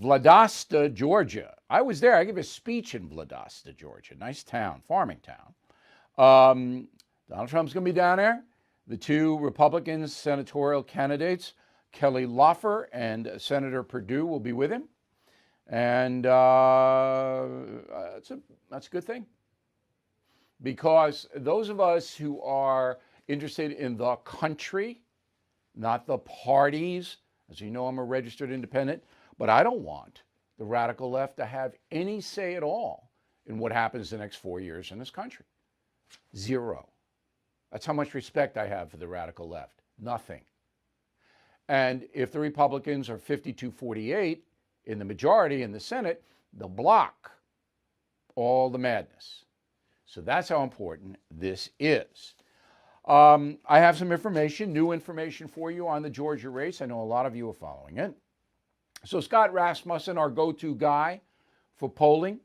Vladosta, Georgia. I was there. I gave a speech in Vladosta, Georgia. Nice town, farming town. Donald Trump's going to be down there. The two Republican senatorial candidates, Kelly Laffer and Senator Perdue, will be with him. And that's a good thing. Because those of us who are interested in the country, not the parties, as you know, I'm a registered independent, but I don't want the radical left to have any say at all in what happens the next 4 years in this country. Zero. That's how much respect I have for the radical left. Nothing. And if the Republicans are 52-48 in the majority in the Senate, they'll block all the madness. So that's how important this is. I have some information, new information for you on the Georgia race. I know a lot of you are following it. So Scott Rasmussen, our go-to guy for polling,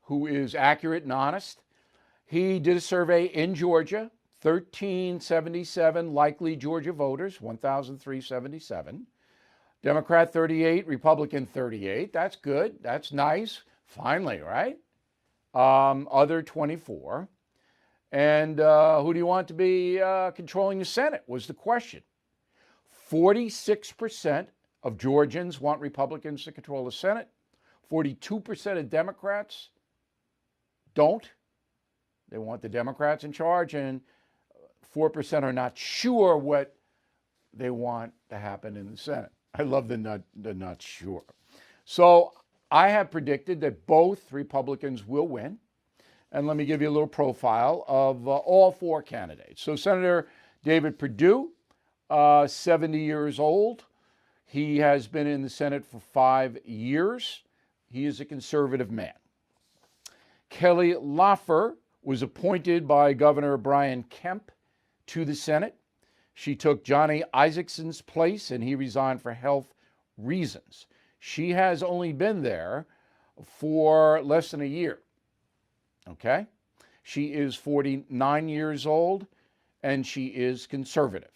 who is accurate and honest, he did a survey in Georgia, 1,377 likely Georgia voters, 1,377. Democrat 38, Republican 38. That's good. That's nice. Finally, right? Other 24. And who do you want to be controlling the Senate was the question. 46% of Georgians want Republicans to control the Senate. 42% of Democrats don't. They want the Democrats in charge, and 4% are not sure what they want to happen in the Senate. I love the not sure. So I have predicted that both Republicans will win. And let me give you a little profile of all four candidates. So Senator David Perdue, 70 years old. He has been in the Senate for 5 years. He is a conservative man. Kelly Laffer was appointed by Governor Brian Kemp to the Senate. She took Johnny Isakson's place, and he resigned for health reasons. She has only been there for less than a year. Okay? She is 49 years old, and she is conservative.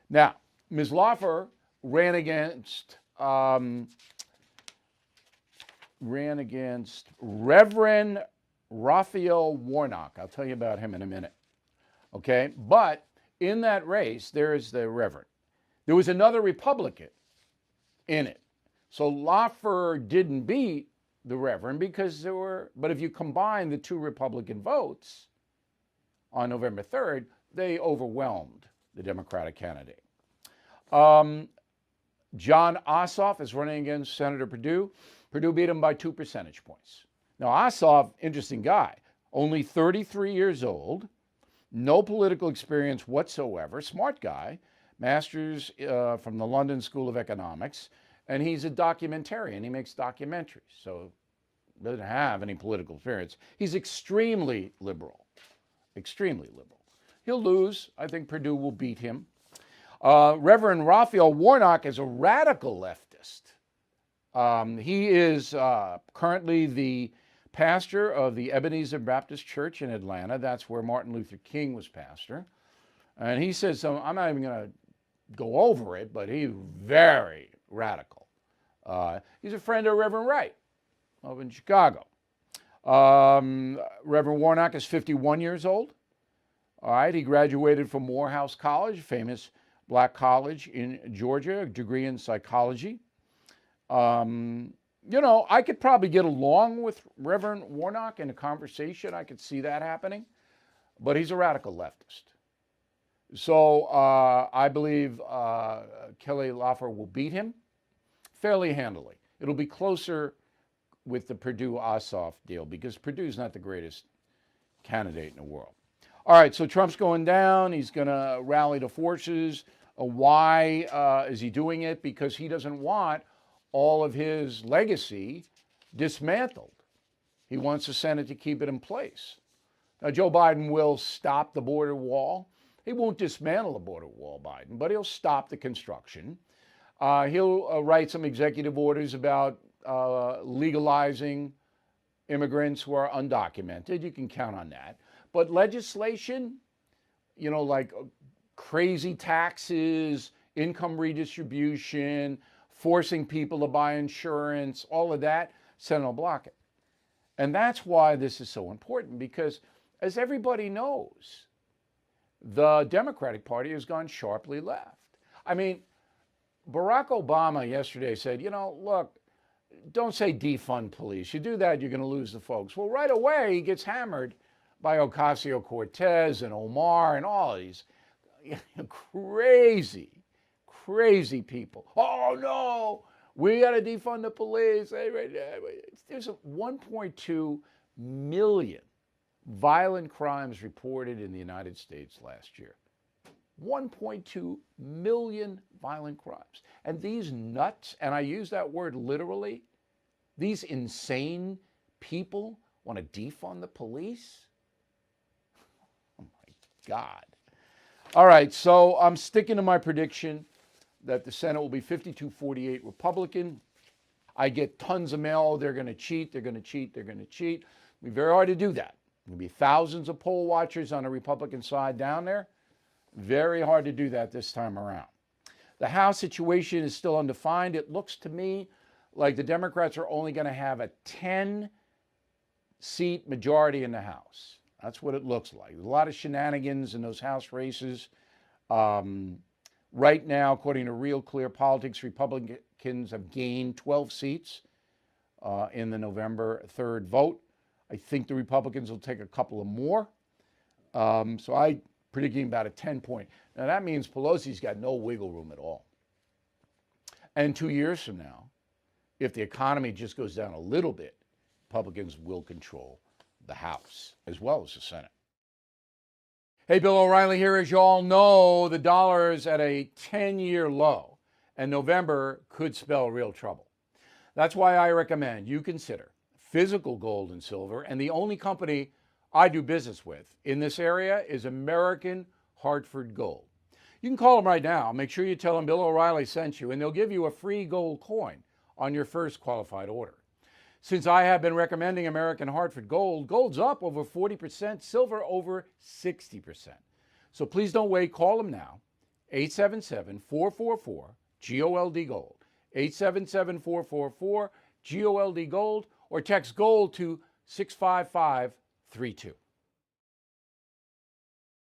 Now, Ms. Laffer ran against Reverend Rafael Warnock. I'll tell you about him in a minute. Okay? But in that race, there is the Reverend. There was another Republican in it. So Laffer didn't beat the Reverend because there were, but if you combine the two Republican votes on November 3rd, they overwhelmed the Democratic candidate. John Ossoff is running against Senator Perdue. Perdue beat him by 2 percentage points. Now, Ossoff, interesting guy, only 33 years old, no political experience whatsoever, smart guy, master's from the London School of Economics, and he's a documentarian. He makes documentaries, so doesn't have any political experience. He's extremely liberal, extremely liberal. He'll lose. I think Perdue will beat him. Reverend Rafael Warnock is a radical leftist. He is currently the pastor of the Ebenezer Baptist Church in Atlanta. That's where Martin Luther King was pastor. And he says, so I'm not even going to go over it, but he's very radical. He's a friend of Reverend Wright over in Chicago. Reverend Warnock is 51 years old. All right, he graduated from Morehouse College, famous black college in Georgia, a degree in psychology. You know, I could probably get along with Reverend Warnock in a conversation. I could see that happening, but he's a radical leftist. So I believe Kelly Laffer will beat him fairly handily. It'll be closer with the Perdue-Ossoff deal because Purdue's not the greatest candidate in the world. All right, so Trump's going down. He's going to rally the forces. Why is he doing it? Because he doesn't want all of his legacy dismantled. He wants the Senate to keep it in place. Now, Joe Biden will stop the border wall. He won't dismantle the border wall, Biden, but he'll stop the construction. He'll write some executive orders about legalizing immigrants who are undocumented. You can count on that. But legislation, you know, like crazy taxes, income redistribution, forcing people to buy insurance, all of that, Senate will block it. And that's why this is so important, because as everybody knows, the Democratic Party has gone sharply left. I mean, Barack Obama yesterday said, look, don't say defund police. You do that, you're going to lose the folks. Well, right away, he gets hammered by Ocasio-Cortez and Omar and all these crazy people. Oh, no, we got to defund the police. There's 1.2 million violent crimes reported in the United States last year. 1.2 million violent crimes. And these nuts, and I use that word literally, these insane people want to defund the police? Oh my God. All right, so I'm sticking to my prediction that the Senate will be 52-48 Republican. I get tons of mail, they're going to cheat, they're going to cheat, they're going to cheat. It'll be very hard to do that. There'll be thousands of poll watchers on the Republican side down there. Very hard to do that this time around. The House situation is still undefined. It looks to me like the Democrats are only going to have a 10-seat majority in the House. That's what it looks like. There's a lot of shenanigans in those House races. Right now, according to Real Clear Politics, Republicans have gained 12 seats in the November 3rd vote. I think the Republicans will take a couple of more. So I predicting about a 10-point. Now that means Pelosi's got no wiggle room at all. And 2 years from now, if the economy just goes down a little bit, Republicans will control the House as well as the Senate. Hey, Bill O'Reilly here. As you all know, the dollar is at a 10-year low, and November could spell real trouble. That's why I recommend you consider physical gold and silver, and the only company I do business with in this area is American Hartford Gold. You can call them right now. Make sure you tell them Bill O'Reilly sent you, and they'll give you a free gold coin on your first qualified order. Since I have been recommending American Hartford Gold, gold's up over 40%, silver over 60%. So please don't wait. Call them now, 877-444-GOLD Gold, 877-444-GOLD Gold, or text GOLD to 65532.